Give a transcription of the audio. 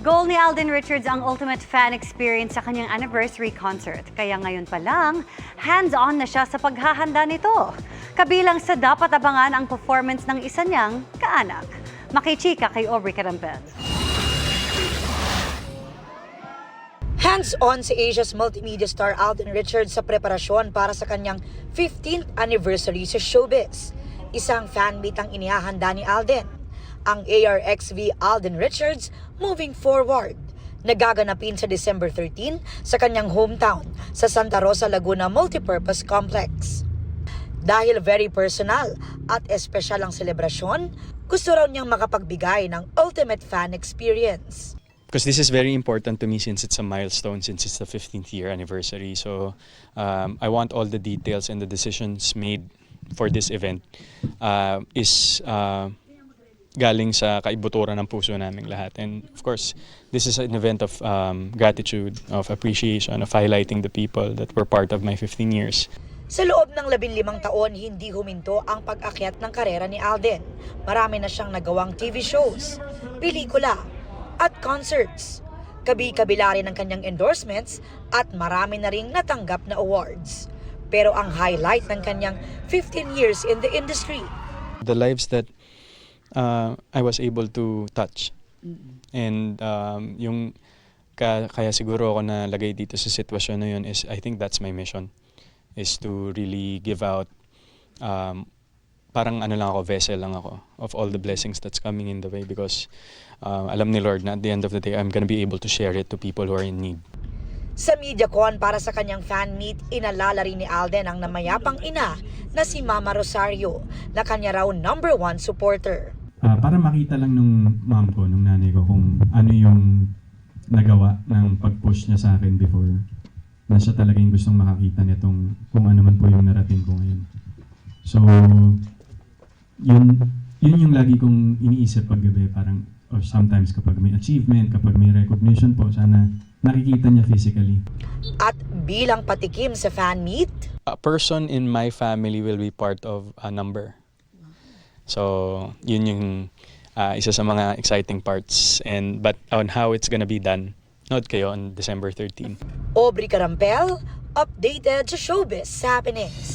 Goal ni Alden Richards ang ultimate fan experience sa kanyang anniversary concert. Kaya ngayon pa lang, hands-on na siya sa paghahanda nito. Kabilang sa dapat abangan ang performance ng isa niyang kaanak. Makichika kay Aubrey Carampel. Hands-on si Asia's multimedia star Alden Richards sa preparasyon para sa kanyang 15th anniversary sa showbiz. Isang fan meet ang inihahanda ni Alden. Ang ARXV Alden Richards Moving Forward, nagaganapin sa December 13 sa kanyang hometown sa Santa Rosa, Laguna Multipurpose Complex. Dahil very personal at espesyal ang selebrasyon, gusto raw niyang makapagbigay ng ultimate fan experience. Because this is very important to me since it's a milestone, since it's the 15th year anniversary. So I want all the details and the decisions made for this event is galing sa kaibuturan ng puso naming lahat. And of course, this is an event of gratitude, of appreciation, of highlighting the people that were part of my 15 years. Sa loob ng 15 taon, hindi huminto ang pag-akyat ng karera ni Alden. Marami na siyang nagawang TV shows, pelikula, at concerts. Kabi-kabila rin ang kanyang endorsements at marami na ring natanggap na awards. Pero ang highlight ng kanyang 15 years in the industry, The lives that I was able to touch. And yung kaya siguro ako nalagay dito sa sitwasyon na yun is I think that's my mission, is to really give out parang ano lang ako, vessel lang ako of all the blessings that's coming in the way because alam ni Lord na at the end of the day I'm gonna be able to share it to people who are in need. sa MediaCon para sa kanyang fan meet, inalala rin ni Alden ang namayapang ina na si Mama Rosario na kanya raw #1 supporter. Para makita lang nung mom ko, nung nanay ko, kung ano yung nagawa ng pag-push niya sa akin before, na siya talaga yung gustong makakita nitong kung ano man po yung narating ko ngayon. So, yun yung lagi kong iniisip paggabi, parang, or sometimes kapag may achievement, kapag may recognition po, sana nakikita niya physically. At bilang patikim sa fan meet, A person in my family will be part of a number. So, yun yung isa sa mga exciting parts. But on how it's gonna be done, nood kayo on December 13. Aubrey Carampel, updated sa Showbiz Happenings.